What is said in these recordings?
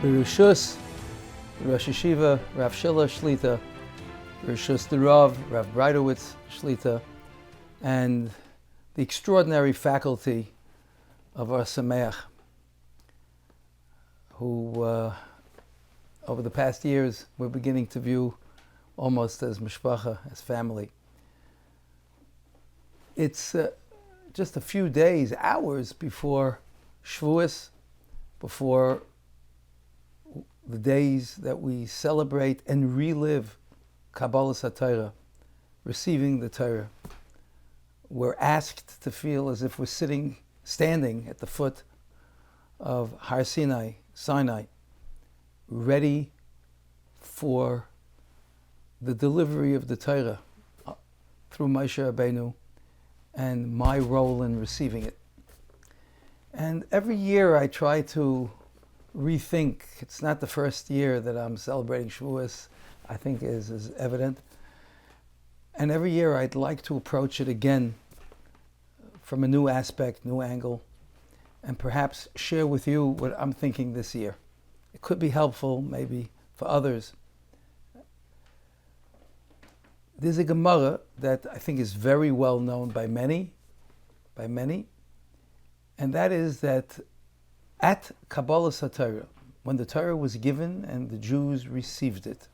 Bereshus, Rosh Yeshiva, Rav Shila Shlita, Bereshus the Rav Breidowitz Shlita, and the extraordinary faculty of Ohr Somayach, who over the past years we're beginning to view almost as mishpacha, as family. It's just a few days, hours before Shavuos, before the days that we celebrate and relive Kabbalas HaTorah, receiving the Torah. We're asked to feel as if we're standing at the foot of Har Sinai, ready for the delivery of the Torah through Moshe Rabbeinu and my role in receiving it. And every year I try to rethink. It's not the first year that I'm celebrating Shavuos, I think is evident. And every year I'd like to approach it again from a new aspect, new angle, and perhaps share with you what I'm thinking this year. It could be helpful, maybe, for others. There's a Gemara that I think is very well known by many, and that is that at Kabbalas HaTorah, when the Torah was given and the Jews received it,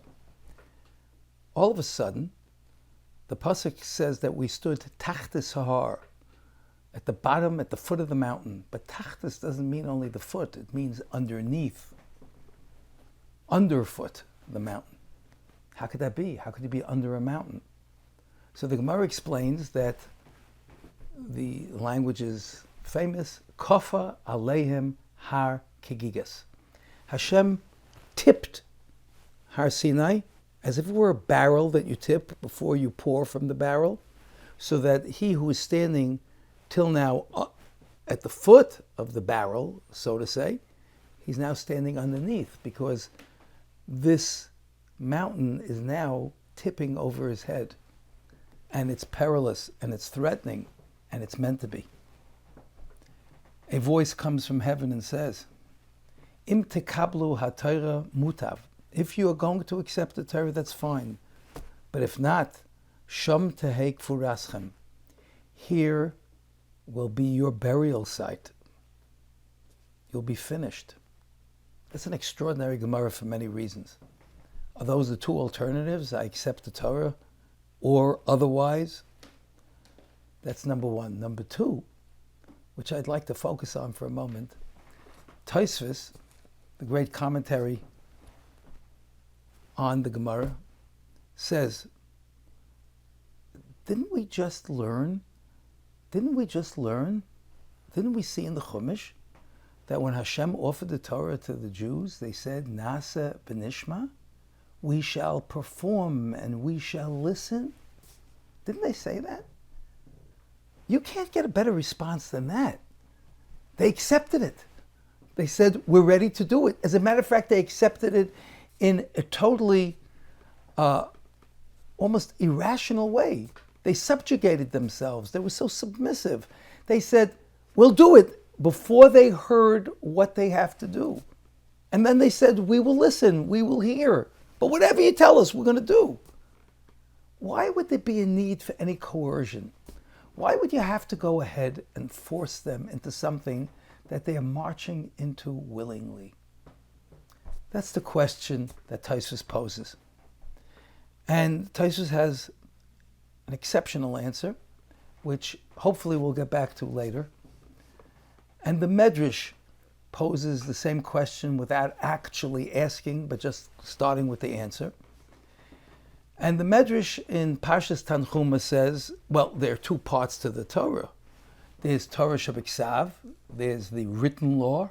all of a sudden, the pasuk says that we stood tachtis har, at the bottom, at the foot of the mountain. But tachtis doesn't mean only the foot; it means underneath, underfoot the mountain. How could that be? How could you be under a mountain? So the Gemara explains that the language is famous. Kofa aleihim har kegigas. Hashem tipped Har Sinai as if it were a barrel that you tip before you pour from the barrel, so that he who is standing till now at the foot of the barrel, so to say, he's now standing underneath, because this mountain is now tipping over his head, and it's perilous, and it's threatening, and it's meant to be. A voice comes from heaven and says, Im tekablu ha-Torah mutav. If you are going to accept the Torah, that's fine. But if not, sham tehei kfuraschem. Here will be your burial site. You'll be finished. That's an extraordinary Gemara for many reasons. Are those the two alternatives? I accept the Torah or otherwise? That's number one. Number two, which I'd like to focus on for a moment, Tosefos, the great commentary on the Gemara, says, didn't we see in the Chumash that when Hashem offered the Torah to the Jews, they said, Nasa b'nishma, we shall perform and we shall listen? Didn't they say that? You can't get a better response than that. They accepted it. They said, we're ready to do it. As a matter of fact, they accepted it in a totally, almost irrational way. They subjugated themselves. They were so submissive. They said, we'll do it, before they heard what they have to do. And then they said, we will listen, we will hear. But whatever you tell us, we're going to do. Why would there be a need for any coercion? Why would you have to go ahead and force them into something that they are marching into willingly? That's the question that Tosefos poses. And Tosefos has an exceptional answer, which hopefully we'll get back to later. And the Medrash poses the same question without actually asking, but just starting with the answer. And the Medrash in Parshas Tanchuma says, well, there are two parts to the Torah. There's Torah Shabiksav, there's the written law,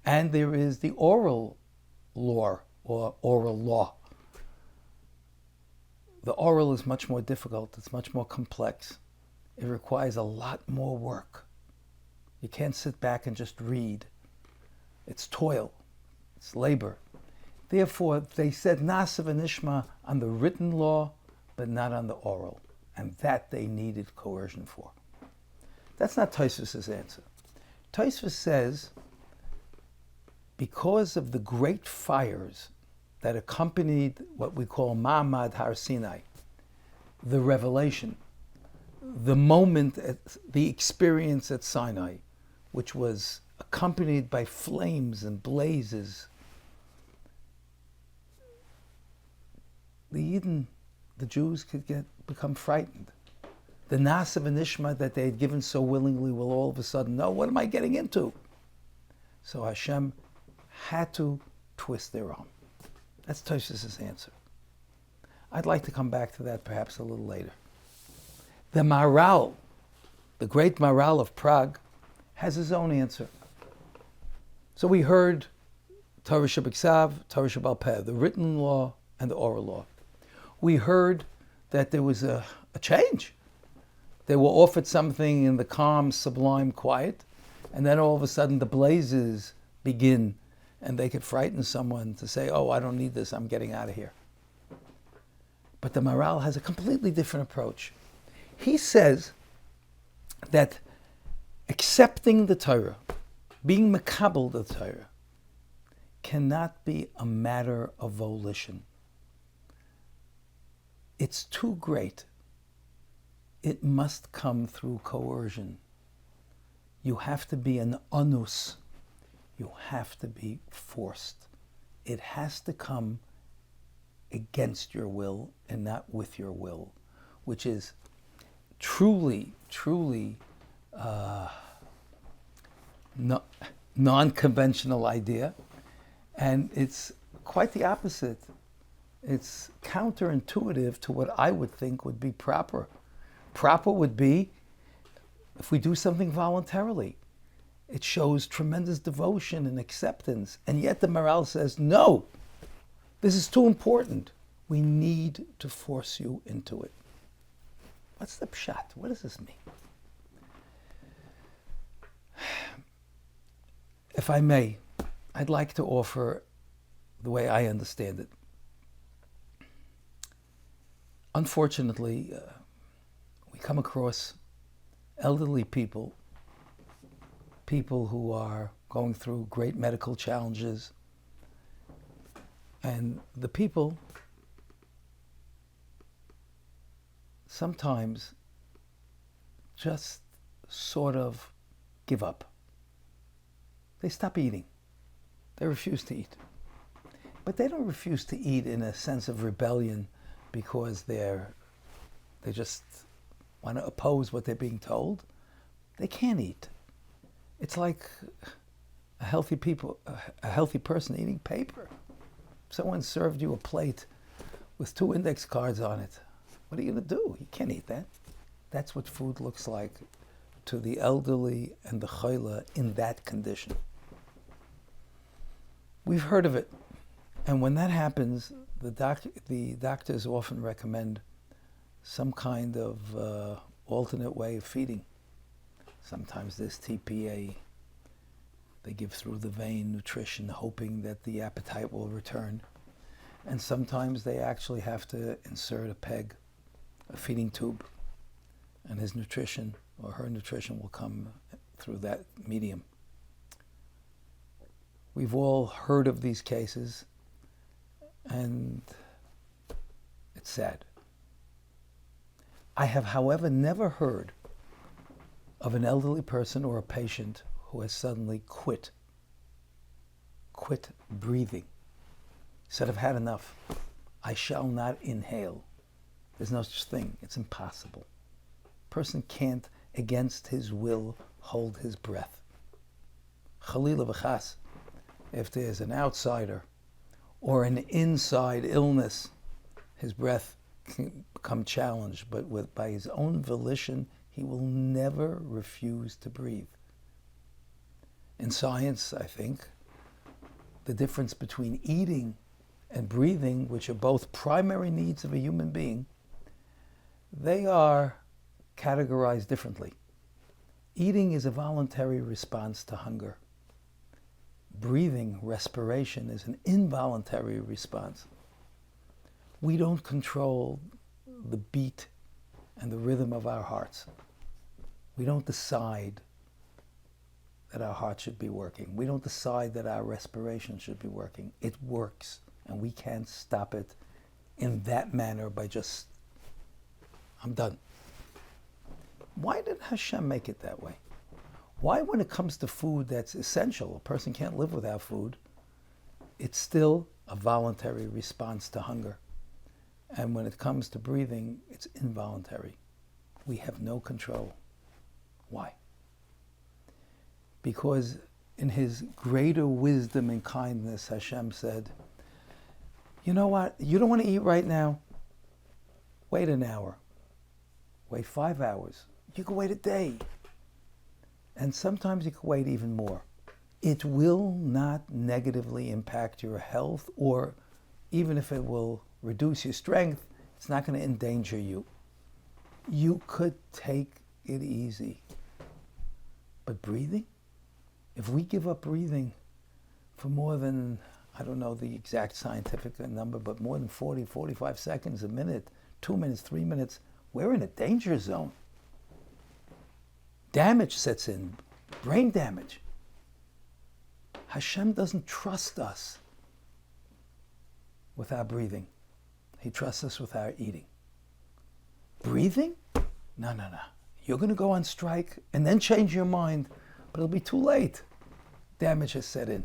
and there is the oral law, or oral law. The oral is much more difficult, it's much more complex. It requires a lot more work. You can't sit back and just read. It's toil, it's labor. Therefore, they said Nasa v'nishma on the written law, but not on the oral. And that they needed coercion for. That's not Tosefos' answer. Tosefos says because of the great fires that accompanied what we call Ma'amad Har Sinai, the revelation, the moment, the experience at Sinai, which was accompanied by flames and blazes, the Yidden, the Jews, could become frightened. The Nasa v'Nishma that they had given so willingly will all of a sudden know, what am I getting into? So Hashem had to twist their arm. That's Tosefos' answer. I'd like to come back to that perhaps a little later. The Maharal, the great Maharal of Prague, has his own answer. So we heard Torah Shebiksav, Torah Shebal Peh, the written law and the oral law. We heard that there was a change. They were offered something in the calm, sublime quiet, and then all of a sudden the blazes begin, and they could frighten someone to say, oh, I don't need this, I'm getting out of here. But the Maharal has a completely different approach. He says that accepting the Torah, being makabel the Torah, cannot be a matter of volition. It's too great. It must come through coercion. You have to be an onus. You have to be forced. It has to come against your will and not with your will, which is truly non-conventional idea, and it's quite the opposite. It's counterintuitive to what I would think would be proper. Proper would be if we do something voluntarily. It shows tremendous devotion and acceptance, and yet the Maharal says, no, this is too important. We need to force you into it. What's the pshat? What does this mean? If I may, I'd like to offer the way I understand it. Unfortunately, we come across elderly people who are going through great medical challenges, and the people sometimes just sort of give up. They stop eating. They refuse to eat. But they don't refuse to eat in a sense of rebellion because they just want to oppose what they're being told. They can't eat. It's like a healthy person eating paper. If someone served you a plate with 2 index cards on it, what are you going to do? You can't eat that. That's what food looks like to the elderly and the chayla in that condition. We've heard of it. And when that happens, the doctors often recommend some kind of alternate way of feeding. Sometimes there's TPA. They give through the vein nutrition, hoping that the appetite will return. And sometimes they actually have to insert a peg, a feeding tube, and his nutrition or her nutrition will come through that medium. We've all heard of these cases, and it's sad. I have, however, never heard of an elderly person or a patient who has suddenly quit breathing. Said, I've had enough. I shall not inhale. There's no such thing. It's impossible. Person can't, against his will, hold his breath. Chalila v'chas, if there's an outsider or an inside illness, his breath can become challenged, but by his own volition, he will never refuse to breathe. In science, I think, the difference between eating and breathing, which are both primary needs of a human being, they are categorized differently. Eating is a voluntary response to hunger. Breathing, respiration, is an involuntary response. We don't control the beat and the rhythm of our hearts. We don't decide that our heart should be working. We don't decide that our respiration should be working. It works, and we can't stop it in that manner by just, I'm done. Why did Hashem make it that way? Why, when it comes to food that's essential, a person can't live without food, it's still a voluntary response to hunger. And when it comes to breathing, it's involuntary. We have no control. Why? Because in his greater wisdom and kindness, Hashem said, you know what? You don't want to eat right now? Wait an hour. Wait 5 hours. You can wait a day. And sometimes you can wait even more. It will not negatively impact your health, or even if it will reduce your strength, it's not going to endanger you. You could take it easy. But breathing? If we give up breathing for more than, I don't know the exact scientific number, but more than 40, 45 seconds, a minute, 2 minutes, 3 minutes, we're in a danger zone. Damage sets in, brain damage. Hashem doesn't trust us with our breathing. He trusts us with our eating. Breathing? No. You're going to go on strike and then change your mind, but it'll be too late. Damage has set in.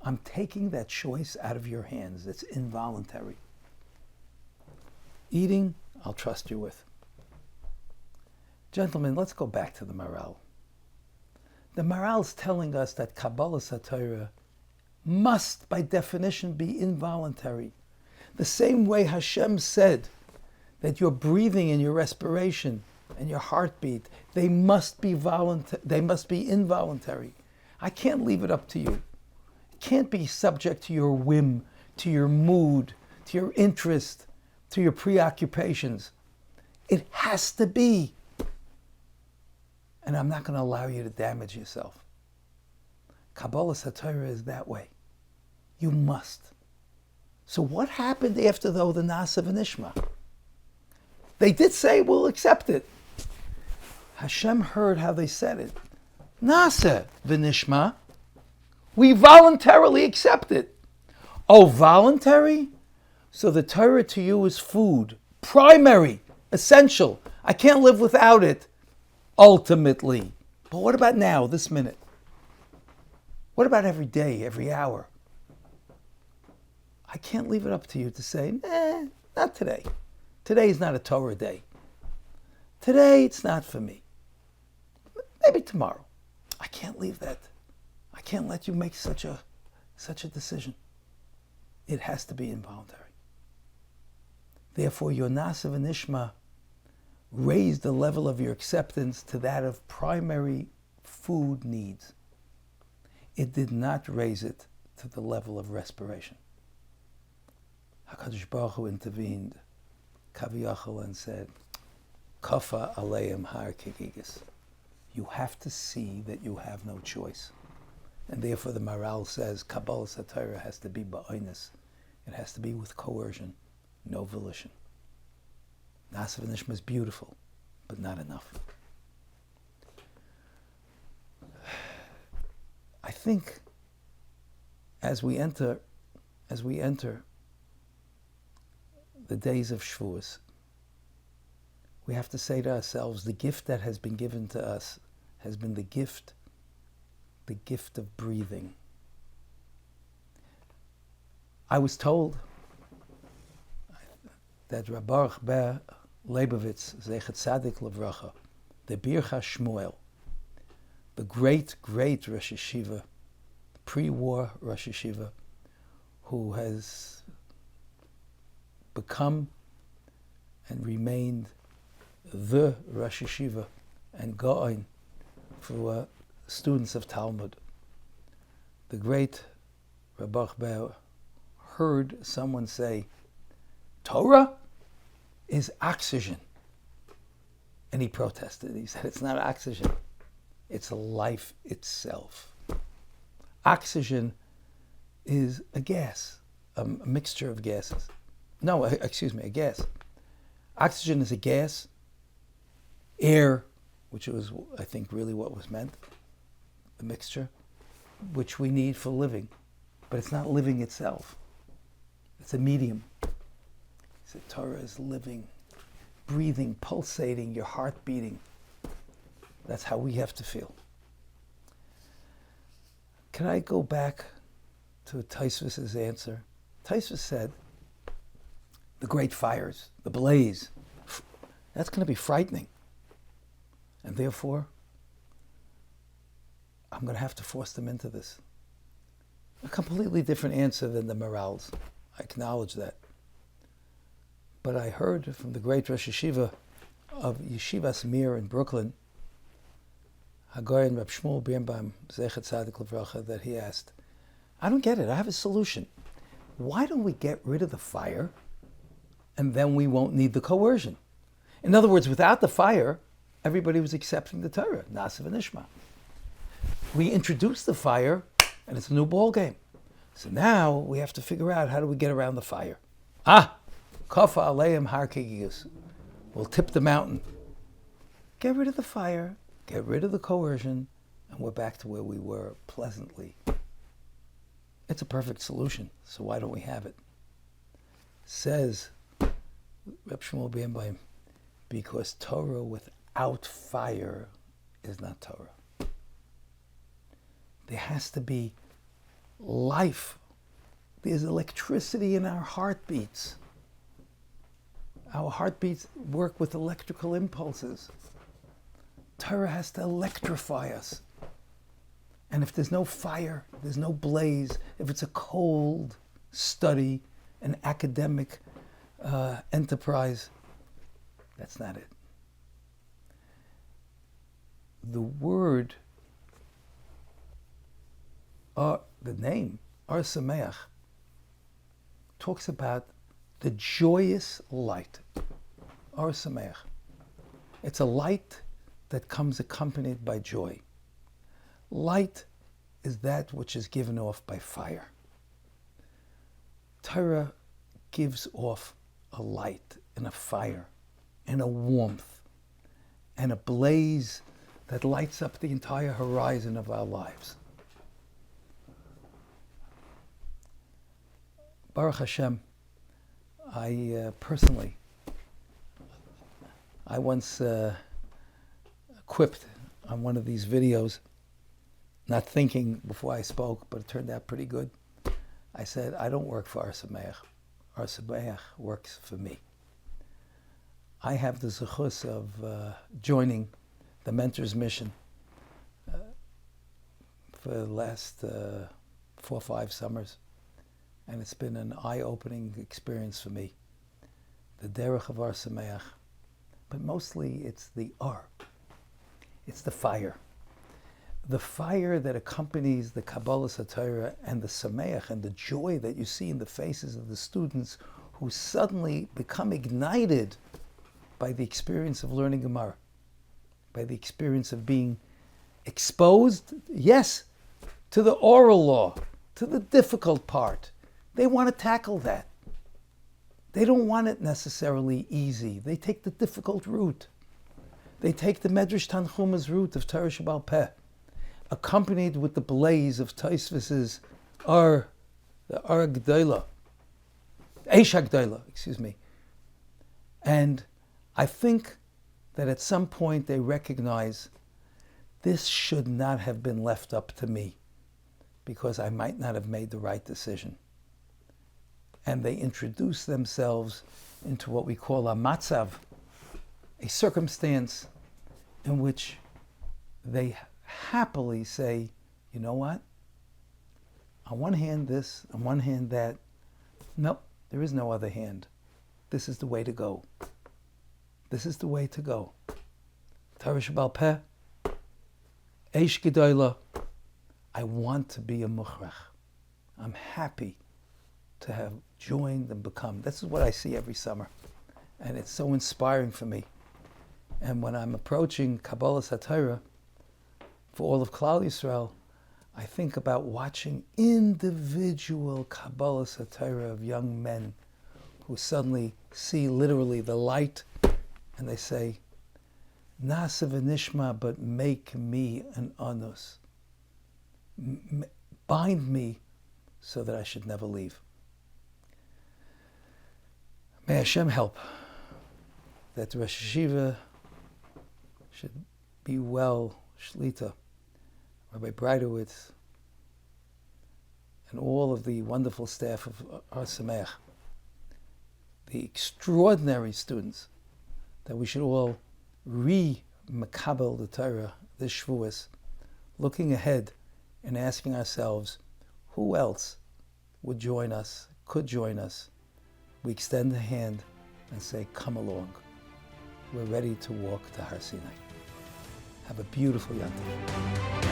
I'm taking that choice out of your hands. It's involuntary. Eating, I'll trust you with. Gentlemen, let's go back to the Maharal. The Maharal is telling us that Kabbalas Torah must, by definition, be involuntary. The same way Hashem said that your breathing and your respiration and your heartbeat, they must be involuntary. I can't leave it up to you. It can't be subject to your whim, to your mood, to your interest, to your preoccupations. It has to be. And I'm not going to allow you to damage yourself. Kabbalas Torah is that way. You must. So what happened after, though, the Nasa v'Nishma? They did say, we'll accept it. Hashem heard how they said it. Nasa v'Nishma. We voluntarily accept it. Oh, voluntary? So the Torah to you is food. Primary. Essential. I can't live without it. Ultimately. But what about now, this minute? What about every day, every hour? I can't leave it up to you to say, not today. Today is not a Torah day. Today, it's not for me. Maybe tomorrow. I can't leave that. I can't let you make such a decision. It has to be involuntary. Therefore, your Nasa v'Nishma raise the level of your acceptance to that of primary food needs. It did not raise it to the level of respiration. HaKadosh Baruch Hu intervened, Kaviyachal, and said, Kafa aleim har kegigis. You have to see that you have no choice. And therefore the Maharal says, Kabbalas Torah has to be ba'oinus. It has to be with coercion, no volition. Nasa v'Nishma is beautiful, but not enough. I think as we enter the days of Shavuos, we have to say to ourselves, the gift that has been given to us has been the gift of breathing. I was told that Rabbi Ber Leibovitz, Zechet Tzadik Levracha, the Bircha Shmuel, the great Rosh Yeshiva, pre-war Rosh Yeshiva, who has become and remained the Rosh Yeshiva and Gaon for students of Talmud. The great Rabbi Ber heard someone say, Torah is oxygen. And he protested. He said, it's not oxygen. It's life itself. Oxygen is a gas, a mixture of gases. No, excuse me, a gas. Oxygen is a gas. Air, which was, I think, really what was meant. the mixture, which we need for living. But it's not living itself. It's a medium. So Torah is living, breathing, pulsating, your heart beating. That's how we have to feel. Can I go back to Tosefos' answer? Tosefos said, the great fires, the blaze, that's going to be frightening. And therefore, I'm going to have to force them into this. A completely different answer than the Maharal's. I acknowledge that. But I heard from the great Rosh Yeshiva of Yeshivat Mir in Brooklyn, Hagoyin Reb Shmuel Birnbaum, Zechet Tzadik Livracha, that he asked, I don't get it. I have a solution. Why don't we get rid of the fire and then we won't need the coercion? In other words, without the fire, everybody was accepting the Torah, Nasiv and Ishma. We introduced the fire and it's a new ball game. So now we have to figure out how do we get around the fire. Kafa aleim har kigiyus. We'll tip the mountain. Get rid of the fire, get rid of the coercion, and we're back to where we were pleasantly. It's a perfect solution, so why don't we have it? Says Reb Shmuel Birnbaum, because Torah without fire is not Torah. There has to be life. There's electricity in our heartbeats. Our heartbeats work with electrical impulses. Torah has to electrify us. And if there's no fire, there's no blaze, if it's a cold study, an academic enterprise, that's not it. The word, the name, Ohr Somayach, talks about the joyous light. Ohr Somayach. It's a light that comes accompanied by joy. Light is that which is given off by fire. Torah gives off a light and a fire and a warmth and a blaze that lights up the entire horizon of our lives. Baruch Hashem, I personally, I once quipped on one of these videos, not thinking before I spoke, but it turned out pretty good. I said, I don't work for Ohr Somayach. Ohr Somayach works for me. I have the zechus of joining the Mentor's Mission for the last 4 or 5 summers. And it's been an eye-opening experience for me. The derech of Ohr Somayach. But mostly it's the Ohr. It's the fire. The fire that accompanies the Kabbalah Torah and the Somayach and the joy that you see in the faces of the students who suddenly become ignited by the experience of learning Gemara, by the experience of being exposed, yes, to the oral law, to the difficult part. They want to tackle that. They don't want it necessarily easy. They take the difficult route. They take the Medrash Tanchuma's route of Torah Shebal Peh, accompanied with the blaze of Tosefos' the Ohr Gdoila, Eish HaGdoila, excuse me. And I think that at some point they recognize this should not have been left up to me because I might not have made the right decision. And they introduce themselves into what we call a matzav, a circumstance in which they happily say, you know what? On one hand this, on one hand that. Nope, there is no other hand. This is the way to go. This is the way to go. Torah Shebal Peh, Eish Gedola. I want to be a mukhrach. I'm happy to have joined and become. This is what I see every summer. And it's so inspiring for me. And when I'm approaching Kabbalah Torah for all of Klal Yisrael, I think about watching individual Kabbalah Torah of young men who suddenly see literally the light and they say, Nasa v'nishma, but make me an anus. bind me so that I should never leave. May Hashem help that the Rosh Yeshiva should be well, Shlita, Rabbi Breidowitz, and all of the wonderful staff of Ohr Somayach, the extraordinary students, that we should all re-makabel the Torah this Shavuos, looking ahead and asking ourselves, who else would join us, could join us? We extend a hand and say, come along. We're ready to walk to Har Sinai. Have a beautiful Yom Tov.